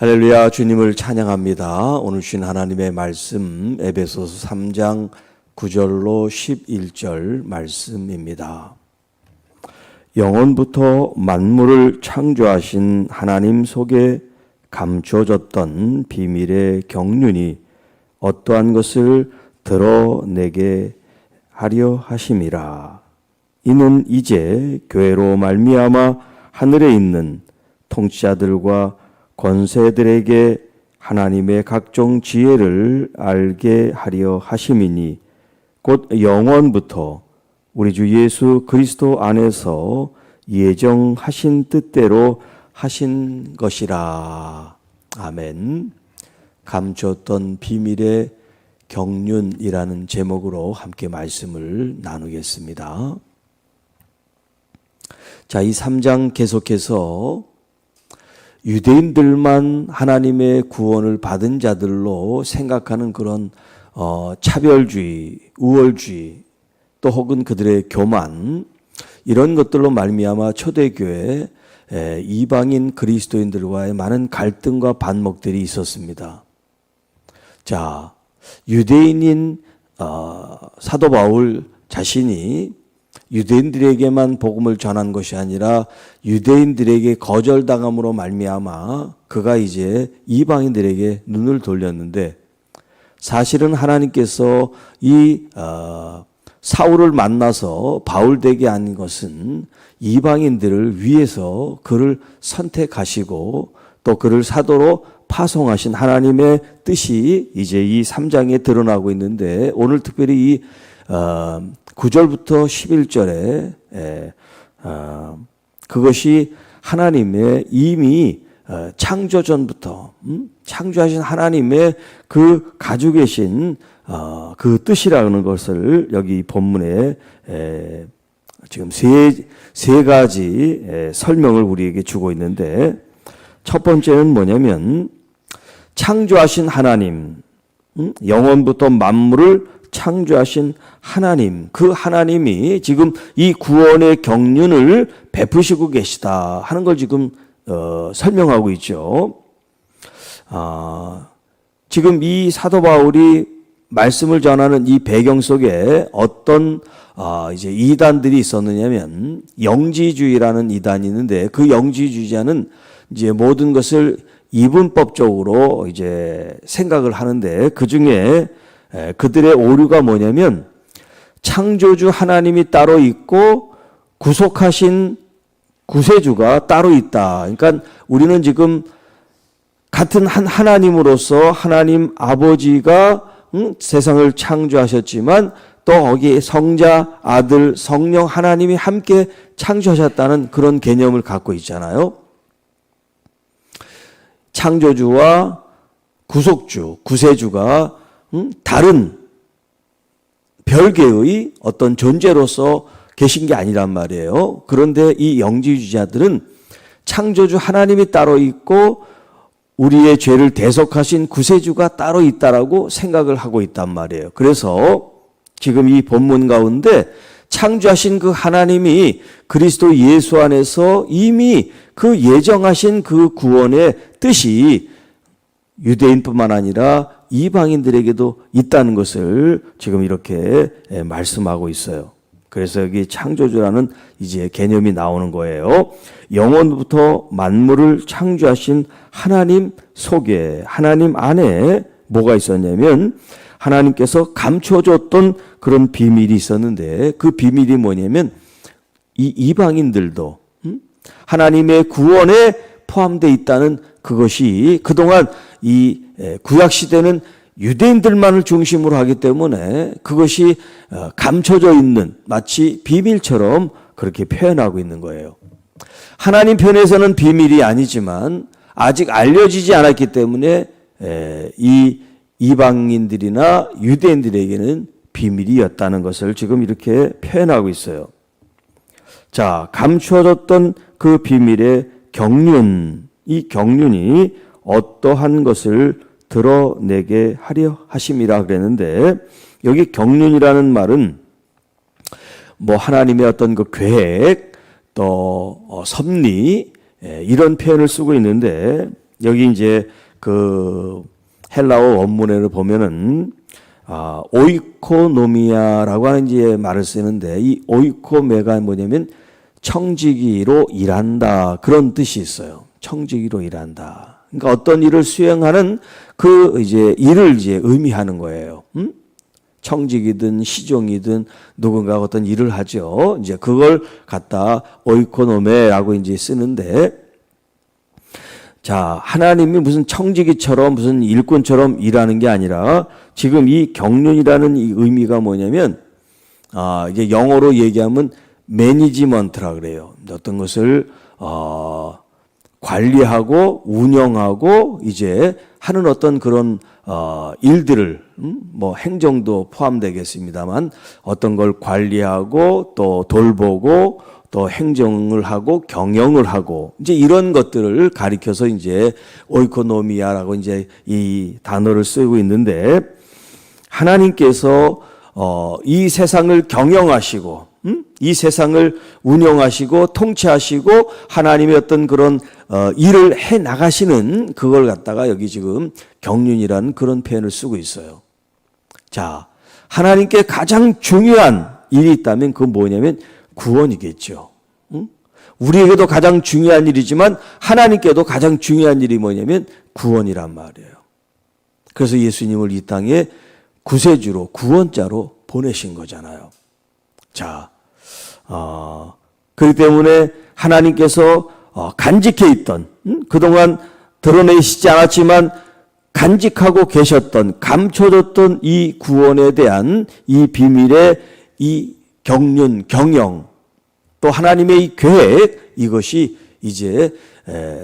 할렐루야, 주님을 찬양합니다. 오늘 주신 하나님의 말씀 에베소서 3장 9절로 11절 말씀입니다. 영원부터 만물을 창조하신 하나님 속에 감춰졌던 비밀의 경륜이 어떠한 것을 드러내게 하려 하심이라. 이는 이제 교회로 말미암아 하늘에 있는 통치자들과 권세들에게 하나님의 각종 지혜를 알게 하려 하심이니 곧 영원부터 우리 주 예수 그리스도 안에서 예정하신 뜻대로 하신 것이라. 아멘. 감췄던 비밀의 경륜이라는 제목으로 함께 말씀을 나누겠습니다. 자, 이 3장 계속해서 유대인들만 하나님의 구원을 받은 자들로 생각하는 그런 차별주의, 우월주의, 또 혹은 그들의 교만, 이런 것들로 말미암아 초대교회 이방인 그리스도인들과의 많은 갈등과 반목들이 있었습니다. 자, 유대인인 사도 바울 자신이 유대인들에게만 복음을 전한 것이 아니라 유대인들에게 거절당함으로 말미암아 그가 이제 이방인들에게 눈을 돌렸는데, 사실은 하나님께서 이 사울을 만나서 바울 되게 한 것은 이방인들을 위해서 그를 선택하시고 또 그를 사도로 파송하신 하나님의 뜻이 이제 이 3장에 드러나고 있는데, 오늘 특별히 이 9절부터 11절에 그것이 하나님의 이미 창조전부터 창조하신 하나님의 그 가지고 계신 그 뜻이라는 것을 여기 본문에 지금 세 가지 설명을 우리에게 주고 있는데, 첫 번째는 뭐냐면 창조하신 하나님, 영원부터 만물을 창조하신 하나님, 그 하나님이 지금 이 구원의 경륜을 베푸시고 계시다 하는 걸 지금 설명하고 있죠. 지금 이 사도 바울이 말씀을 전하는 이 배경 속에 어떤 이제 이단들이 있었느냐면, 영지주의라는 이단이 있는데, 그 영지주의자는 이제 모든 것을 이분법적으로 이제 생각을 하는데, 그 중에 그들의 오류가 뭐냐면 창조주 하나님이 따로 있고 구속하신 구세주가 따로 있다. 그러니까 우리는 지금 같은 한 하나님으로서 하나님 아버지가 세상을 창조하셨지만 또 거기에 성자, 아들, 성령 하나님이 함께 창조하셨다는 그런 개념을 갖고 있잖아요. 창조주와 구속주, 구세주가 다른 별개의 어떤 존재로서 계신 게 아니란 말이에요. 그런데 이 영지주의자들은 창조주 하나님이 따로 있고 우리의 죄를 대속하신 구세주가 따로 있다라고 생각을 하고 있단 말이에요. 그래서 지금 이 본문 가운데 창조하신 그 하나님이 그리스도 예수 안에서 이미 그 예정하신 그 구원의 뜻이 유대인뿐만 아니라 이방인들에게도 있다는 것을 지금 이렇게 말씀하고 있어요. 그래서 여기 창조주라는 이제 개념이 나오는 거예요. 영원부터 만물을 창조하신 하나님 속에, 하나님 안에 뭐가 있었냐면 하나님께서 감춰줬던 그런 비밀이 있었는데, 그 비밀이 뭐냐면 이 이방인들도 하나님의 구원에 포함되어 있다는 그것이, 그동안 이 구약시대는 유대인들만을 중심으로 하기 때문에 그것이 감춰져 있는, 마치 비밀처럼 그렇게 표현하고 있는 거예요. 하나님 편에서는 비밀이 아니지만 아직 알려지지 않았기 때문에 이 이방인들이나 유대인들에게는 비밀이었다는 것을 지금 이렇게 표현하고 있어요. 자, 감추어졌던 그 비밀의 경륜, 이 경륜이 어떠한 것을 드러내게 하려 하심이라 그랬는데, 여기 경륜이라는 말은 뭐 하나님의 어떤 그 계획, 또 섭리, 이런 표현을 쓰고 있는데, 여기 이제 그 헬라어 원문을 보면은 오이코노미아라고 하는 이제 말을 쓰는데, 이 오이코메가 뭐냐면 청지기로 일한다, 그런 뜻이 있어요. 청지기로 일한다. 그러니까 어떤 일을 수행하는 그 이제 일을 이제 의미하는 거예요. 청직이든 시종이든 누군가 어떤 일을 하죠. 이제 그걸 갖다 오이코노메라고 이제 쓰는데, 자, 하나님이 무슨 청지기처럼 무슨 일꾼처럼 일하는 게 아니라 지금 이 경륜이라는 이 의미가 뭐냐면, 이게 영어로 얘기하면 매니지먼트라 그래요. 어떤 것을 관리하고 운영하고 이제 하는 어떤 그런 일들을, 뭐 행정도 포함되겠습니다만 어떤 걸 관리하고 또 돌보고 또 행정을 하고 경영을 하고 이제 이런 것들을 가리켜서 이제 오이코노미아라고 이제 이 단어를 쓰고 있는데, 하나님께서 이 세상을 경영하시고 이 세상을 운영하시고 통치하시고 하나님의 어떤 그런 일을 해 나가시는 그걸 갖다가 여기 지금 경륜이라는 그런 표현을 쓰고 있어요. 자, 하나님께 가장 중요한 일이 있다면 그건 뭐냐면 구원이겠죠. 우리에게도 가장 중요한 일이지만 하나님께도 가장 중요한 일이 뭐냐면 구원이란 말이에요. 그래서 예수님을 이 땅에 구세주로, 구원자로 보내신 거잖아요. 자, 그렇기 때문에 하나님께서 간직해 있던, 그동안 드러내시지 않았지만 간직하고 계셨던, 감춰졌던 이 구원에 대한 이 비밀의 이 경륜, 경영, 또 하나님의 이 계획, 이것이 이제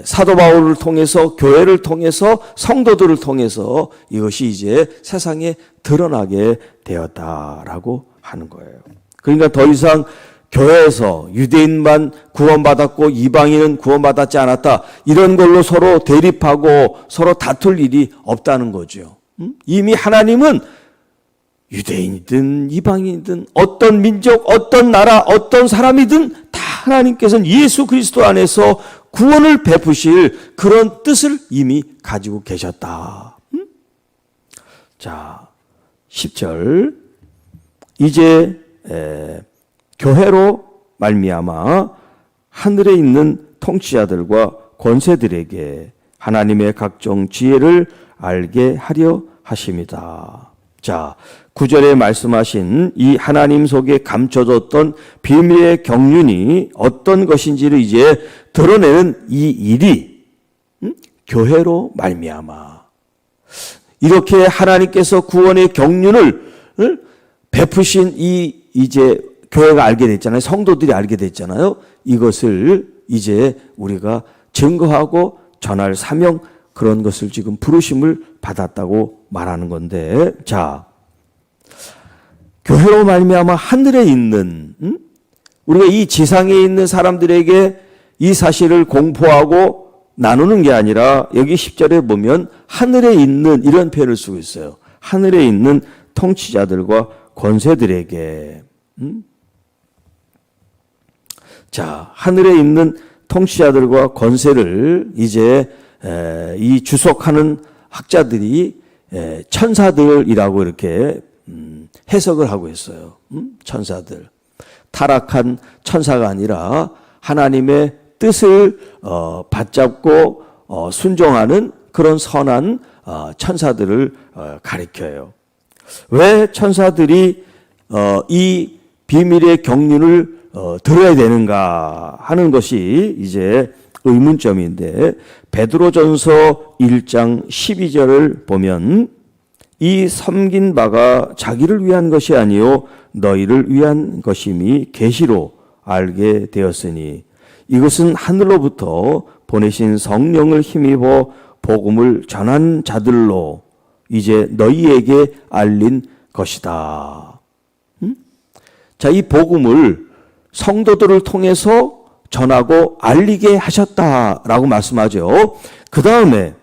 사도 바울을 통해서, 교회를 통해서, 성도들을 통해서 이것이 이제 세상에 드러나게 되었다라고 하는 거예요. 그러니까 더 이상 교회에서 유대인만 구원받았고 이방인은 구원받았지 않았다, 이런 걸로 서로 대립하고 서로 다툴 일이 없다는 거죠. 이미 하나님은 유대인이든 이방인이든 어떤 민족, 어떤 나라, 어떤 사람이든 다 하나님께서는 예수 그리스도 안에서 구원을 베푸실 그런 뜻을 이미 가지고 계셨다. 자, 10절. 이제 교회로 말미암아 하늘에 있는 통치자들과 권세들에게 하나님의 각종 지혜를 알게 하려 하십니다. 자, 9절에 말씀하신 이 하나님 속에 감춰졌던 비밀의 경륜이 어떤 것인지를 이제 드러내는 이 일이 교회로 말미암아, 이렇게 하나님께서 구원의 경륜을 베푸신 이 이제 교회가 알게 됐잖아요. 성도들이 알게 됐잖아요. 이것을 이제 우리가 증거하고 전할 사명, 그런 것을 지금 부르심을 받았다고 말하는 건데, 자, 교회로 말미암아 하늘에 있는, 우리가 이 지상에 있는 사람들에게 이 사실을 공포하고 나누는 게 아니라 여기 10절에 보면 하늘에 있는, 이런 표현을 쓰고 있어요. 하늘에 있는 통치자들과 권세들에게. 자, 하늘에 있는 통치자들과 권세를 이제 이 주석하는 학자들이 천사들이라고 이렇게 해석을 하고 있어요. 천사들. 타락한 천사가 아니라 하나님의 뜻을 받잡고 순종하는 그런 선한 천사들을 가리켜요. 왜 천사들이 이 비밀의 경륜을 들어야 되는가 하는 것이 이제 의문점인데, 베드로전서 1장 12절을 보면 이 섬긴 바가 자기를 위한 것이 아니요 너희를 위한 것임이 계시로 알게 되었으니 이것은 하늘로부터 보내신 성령을 힘입어 복음을 전한 자들로 이제 너희에게 알린 것이다. 자, 이 복음을 성도들을 통해서 전하고 알리게 하셨다라고 말씀하죠. 그 다음에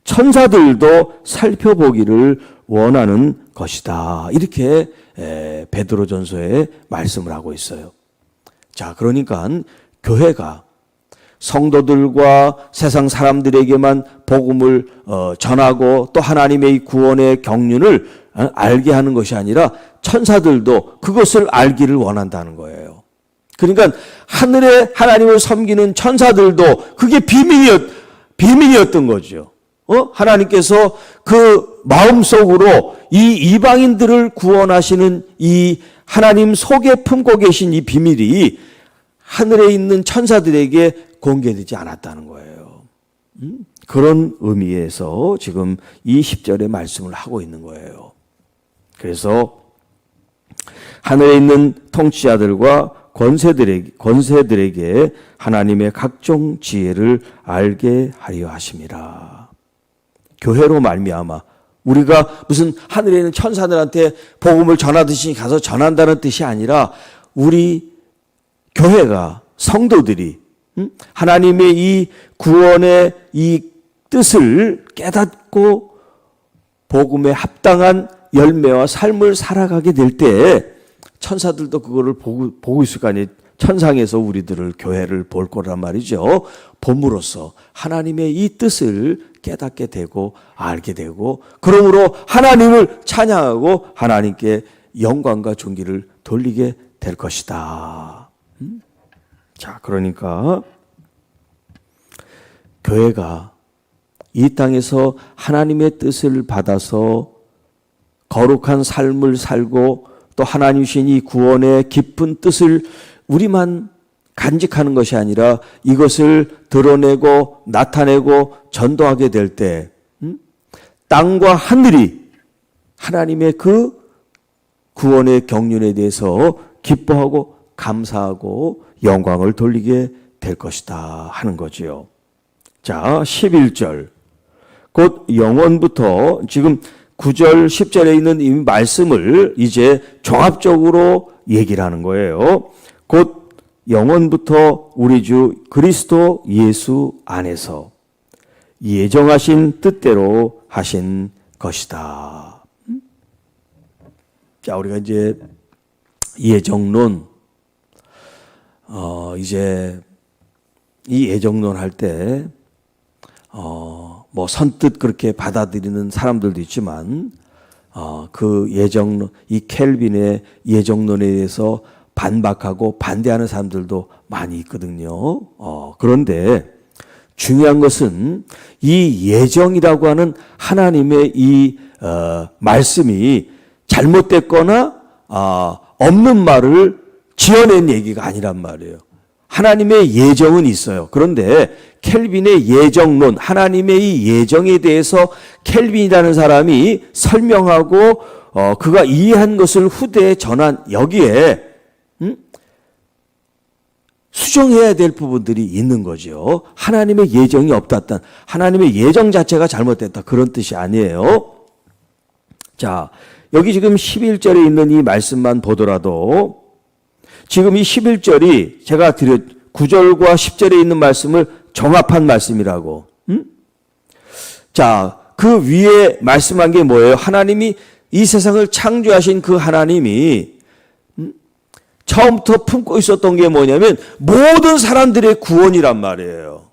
천사들도 살펴보기를 원하는 것이다, 이렇게 베드로전서에 말씀을 하고 있어요. 자, 그러니까 교회가 성도들과 세상 사람들에게만 복음을 전하고 또 하나님의 구원의 경륜을 알게 하는 것이 아니라 천사들도 그것을 알기를 원한다는 거예요. 그러니까 하늘에 하나님을 섬기는 천사들도 그게 비밀이었던 거죠. 하나님께서 그 마음속으로 이 이방인들을 구원하시는 이 하나님 속에 품고 계신 이 비밀이 하늘에 있는 천사들에게 공개되지 않았다는 거예요. 그런 의미에서 지금 이 10절의 말씀을 하고 있는 거예요. 그래서 하늘에 있는 통치자들과 권세들에게 하나님의 각종 지혜를 알게 하려 하심이라. 교회로 말미암아 우리가 무슨 하늘에 있는 천사들한테 복음을 전하듯이 가서 전한다는 뜻이 아니라 우리 교회가 성도들이 하나님의 이 구원의 이 뜻을 깨닫고 복음에 합당한 열매와 삶을 살아가게 될 때 천사들도 그거를 보고 있을 거 아니에요. 천상에서 우리들을 교회를 볼 거란 말이죠. 봄으로써 하나님의 이 뜻을 깨닫게 되고 알게 되고 그러므로 하나님을 찬양하고 하나님께 영광과 존귀를 돌리게 될 것이다. 자, 그러니까 교회가 이 땅에서 하나님의 뜻을 받아서 거룩한 삶을 살고 또 하나님 주신 이 구원의 깊은 뜻을 우리만 간직하는 것이 아니라 이것을 드러내고 나타내고 전도하게 될 때 땅과 하늘이 하나님의 그 구원의 경륜에 대해서 기뻐하고 감사하고 영광을 돌리게 될 것이다 하는 거지요. 자, 11절. 곧 영원부터 지금 9절, 10절에 있는 이 말씀을 이제 종합적으로 얘기를 하는 거예요. 곧 영원부터 우리 주 그리스도 예수 안에서 예정하신 뜻대로 하신 것이다. 자, 우리가 이제 예정론, 이제 이 예정론 할 때, 뭐 선뜻 그렇게 받아들이는 사람들도 있지만, 그 예정론, 이 켈빈의 예정론에 대해서 반박하고 반대하는 사람들도 많이 있거든요. 그런데 중요한 것은 이 예정이라고 하는 하나님의 이 말씀이 잘못됐거나 없는 말을 지어낸 얘기가 아니란 말이에요. 하나님의 예정은 있어요. 그런데 켈빈의 예정론, 하나님의 이 예정에 대해서 켈빈이라는 사람이 설명하고 그가 이해한 것을 후대에 전한 여기에 수정해야 될 부분들이 있는 거죠. 하나님의 예정이 없다. 하나님의 예정 자체가 잘못됐다. 그런 뜻이 아니에요. 자, 여기 지금 11절에 있는 이 말씀만 보더라도 지금 이 11절이 제가 9절과 10절에 있는 말씀을 종합한 말씀이라고. 자, 그 위에 말씀한 게 뭐예요? 하나님이 이 세상을 창조하신 그 하나님이 처음부터 품고 있었던 게 뭐냐면 모든 사람들의 구원이란 말이에요.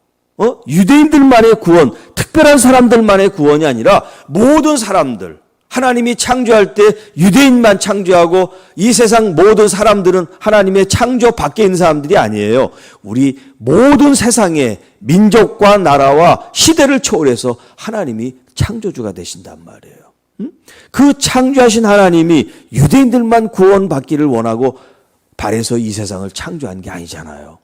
유대인들만의 구원, 특별한 사람들만의 구원이 아니라 모든 사람들. 하나님이 창조할 때 유대인만 창조하고 이 세상 모든 사람들은 하나님의 창조 밖에 있는 사람들이 아니에요. 우리 모든 세상의 민족과 나라와 시대를 초월해서 하나님이 창조주가 되신단 말이에요. 그 창조하신 하나님이 유대인들만 구원받기를 원하고 바래서 이 세상을 창조한 게 아니잖아요.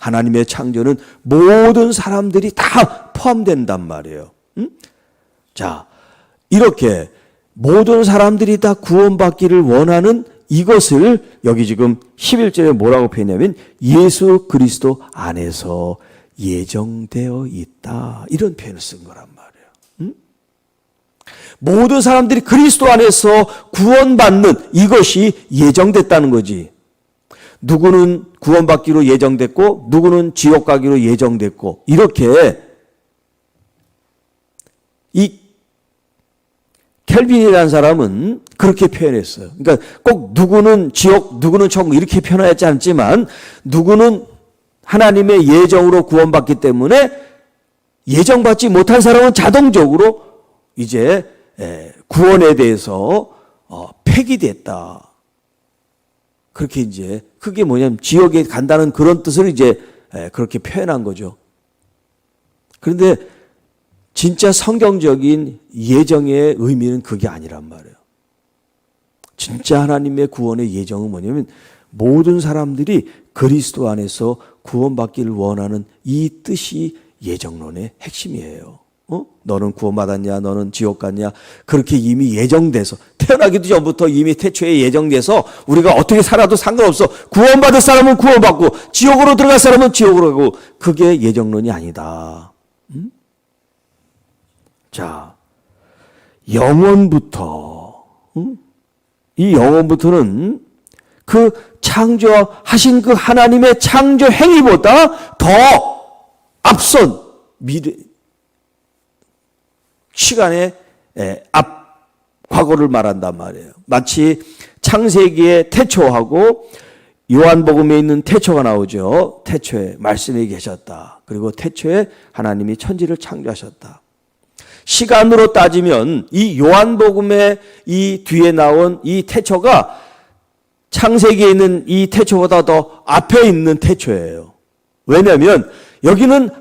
하나님의 창조는 모든 사람들이 다 포함된단 말이에요. 자, 이렇게 모든 사람들이 다 구원받기를 원하는 이것을 여기 지금 11절에 뭐라고 표현하냐면 예수 그리스도 안에서 예정되어 있다. 이런 표현을 쓴 거란 말이에요. 모든 사람들이 그리스도 안에서 구원받는 이것이 예정됐다는 거지. 누구는 구원받기로 예정됐고 누구는 지옥 가기로 예정됐고 이렇게 이 켈빈이라는 사람은 그렇게 표현했어요. 그러니까 꼭 누구는 지옥, 누구는 천국 이렇게 표현하지 않지만 누구는 하나님의 예정으로 구원받기 때문에 예정받지 못한 사람은 자동적으로 이제 구원에 대해서 폐기됐다. 그렇게 이제 그게 뭐냐면 지옥에 간다는 그런 뜻을 이제 그렇게 표현한 거죠. 그런데 진짜 성경적인 예정의 의미는 그게 아니란 말이에요. 진짜 하나님의 구원의 예정은 뭐냐면 모든 사람들이 그리스도 안에서 구원받기를 원하는 이 뜻이 예정론의 핵심이에요. 너는 구원받았냐, 너는 지옥 갔냐, 그렇게 이미 예정돼서 태어나기도 전부터 이미 태초에 예정돼서 우리가 어떻게 살아도 상관없어. 구원받을 사람은 구원받고 지옥으로 들어갈 사람은 지옥으로 가고, 그게 예정론이 아니다. 자, 영원부터, 이 영원부터는 그 창조하신 그 하나님의 창조 행위보다 더 앞선 미래, 시간의 과거를 말한단 말이에요. 마치 창세기의 태초하고 요한복음에 있는 태초가 나오죠. 태초에 말씀이 계셨다. 그리고 태초에 하나님이 천지를 창조하셨다. 시간으로 따지면 이 요한복음의 이 뒤에 나온 이 태초가 창세기에 있는 이 태초보다 더 앞에 있는 태초예요. 왜냐하면 여기는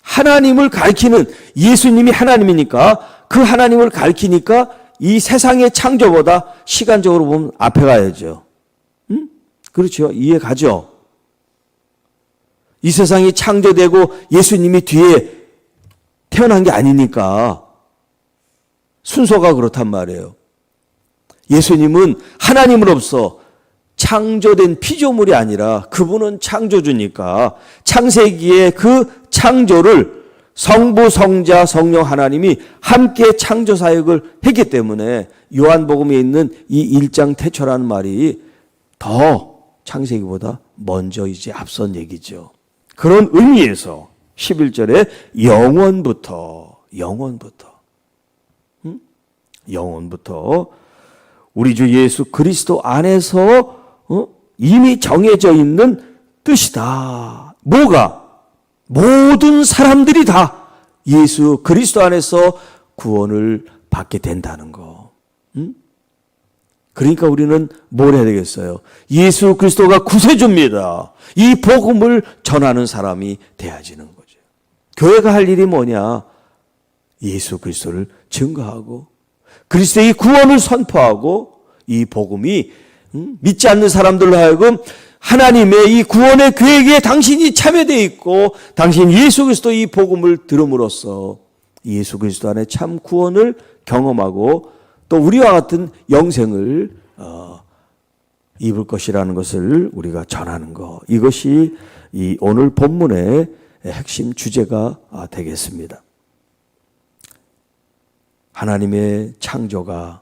하나님을 가리키는, 예수님이 하나님이니까 그 하나님을 가리키니까 이 세상의 창조보다 시간적으로 보면 앞에 가야죠. 그렇죠? 이해 가죠? 이 세상이 창조되고 예수님이 뒤에 태어난 게 아니니까 순서가 그렇단 말이에요. 예수님은 하나님으로서 창조된 피조물이 아니라 그분은 창조주니까 창세기의 그 창조를 성부, 성자, 성령 하나님이 함께 창조 사역을 했기 때문에 요한복음에 있는 이 1장 태초라는 말이 더 창세기보다 먼저 이제 앞선 얘기죠. 그런 의미에서 11절에 영원부터 우리 주 예수 그리스도 안에서 이미 정해져 있는 뜻이다. 뭐가? 모든 사람들이 다 예수 그리스도 안에서 구원을 받게 된다는 거. 그러니까 우리는 뭘 해야 되겠어요? 예수 그리스도가 구세주입니다. 이 복음을 전하는 사람이 되어지는 거죠. 교회가 할 일이 뭐냐? 예수 그리스도를 증거하고 그리스도의 구원을 선포하고 이 복음이 믿지 않는 사람들로 하여금 하나님의 이 구원의 계획에 당신이 참여되어 있고 당신 예수 그리스도 이 복음을 들음으로써 예수 그리스도 안에 참 구원을 경험하고 또 우리와 같은 영생을 입을 것이라는 것을 우리가 전하는 것, 이것이 이 오늘 본문의 핵심 주제가 되겠습니다. 하나님의 창조가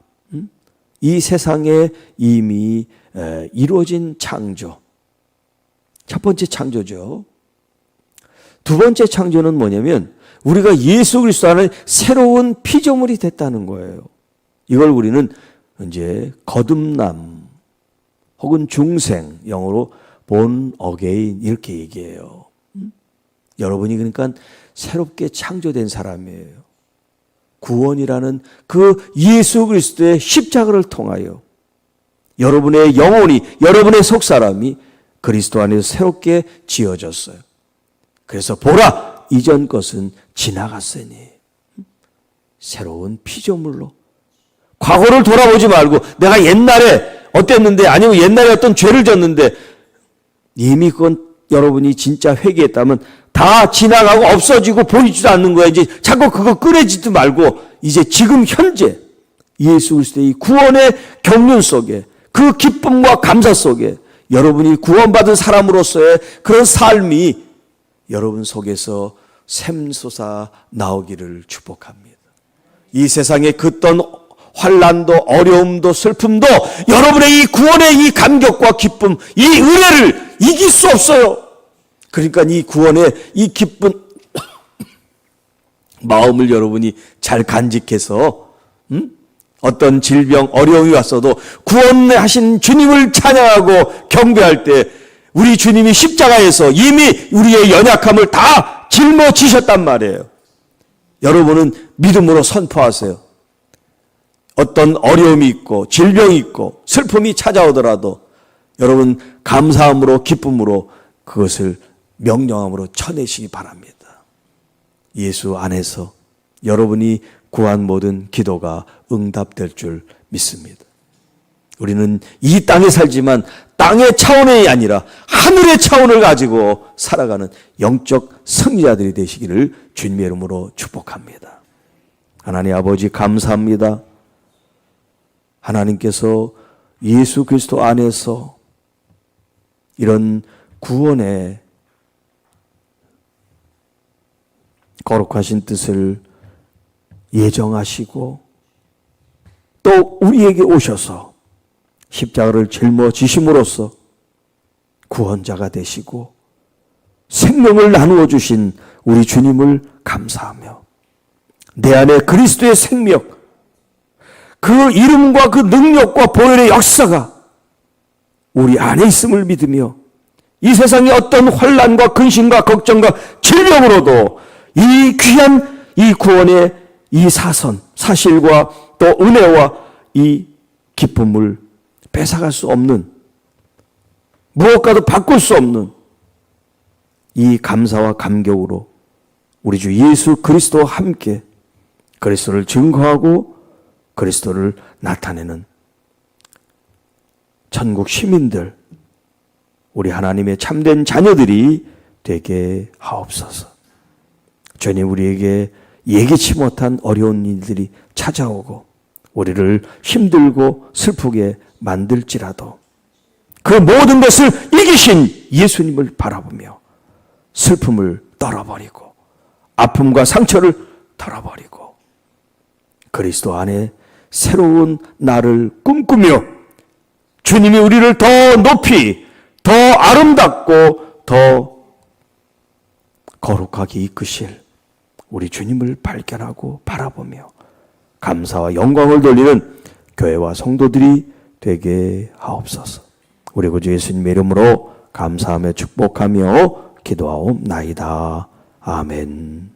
이 세상에 이미 이루어진 창조, 첫 번째 창조죠. 두 번째 창조는 뭐냐면 우리가 예수 그리스도 안에 새로운 피조물이 됐다는 거예요. 이걸 우리는 이제 거듭남 혹은 중생, 영어로 born again 이렇게 얘기해요. 여러분이 그러니까 새롭게 창조된 사람이에요. 구원이라는 그 예수 그리스도의 십자가를 통하여 여러분의 영혼이, 여러분의 속사람이 그리스도 안에서 새롭게 지어졌어요. 그래서 보라, 이전 것은 지나갔으니 새로운 피조물로. 과거를 돌아보지 말고 내가 옛날에 어땠는데, 아니면 옛날에 어떤 죄를 졌는데 이미 그건 여러분이 진짜 회개했다면 다 지나가고 없어지고 보이지도 않는 거야. 이제 자꾸 그거 꺼내지도 말고 이제 지금 현재 예수 그리스도의 구원의 경륜 속에, 그 기쁨과 감사 속에 여러분이 구원받은 사람으로서의 그런 삶이 여러분 속에서 샘솟아 나오기를 축복합니다. 이 세상에 긋던 환난도 어려움도 슬픔도 여러분의 이 구원의 이 감격과 기쁨, 이 은혜를 이길 수 없어요. 그러니까 이 구원의 이 기쁜 마음을 여러분이 잘 간직해서 어떤 질병, 어려움이 왔어도 구원하신 주님을 찬양하고 경배할 때 우리 주님이 십자가에서 이미 우리의 연약함을 다 짊어지셨단 말이에요. 여러분은 믿음으로 선포하세요. 어떤 어려움이 있고 질병이 있고 슬픔이 찾아오더라도 여러분 감사함으로 기쁨으로 그것을 명령함으로 쳐내시기 바랍니다. 예수 안에서 여러분이 구한 모든 기도가 응답될 줄 믿습니다. 우리는 이 땅에 살지만 땅의 차원이 아니라 하늘의 차원을 가지고 살아가는 영적 승리자들이 되시기를 주님의 이름으로 축복합니다. 하나님 아버지 감사합니다. 하나님께서 예수 그리스도 안에서 이런 구원의 거룩하신 뜻을 예정하시고 또 우리에게 오셔서 십자가를 짊어지심으로써 구원자가 되시고 생명을 나누어 주신 우리 주님을 감사하며 내 안에 그리스도의 생명, 그 이름과 그 능력과 보혈의 역사가 우리 안에 있음을 믿으며 이 세상의 어떤 환난과 근심과 걱정과 질병으로도 이 귀한 이 구원의 이 사실과 또 은혜와 이 기쁨을 뺏어갈 수 없는, 무엇과도 바꿀 수 없는 이 감사와 감격으로 우리 주 예수 그리스도와 함께 그리스도를 증거하고 그리스도를 나타내는 천국 시민들, 우리 하나님의 참된 자녀들이 되게 하옵소서. 주님, 우리에게 예기치 못한 어려운 일들이 찾아오고 우리를 힘들고 슬프게 만들지라도 그 모든 것을 이기신 예수님을 바라보며 슬픔을 떨어버리고 아픔과 상처를 털어버리고 그리스도 안에 새로운 나를 꿈꾸며 주님이 우리를 더 높이, 더 아름답고 더 거룩하게 이끄실 우리 주님을 발견하고 바라보며 감사와 영광을 돌리는 교회와 성도들이 되게 하옵소서. 우리 구주 예수님의 이름으로 감사하며 축복하며 기도하옵나이다. 아멘.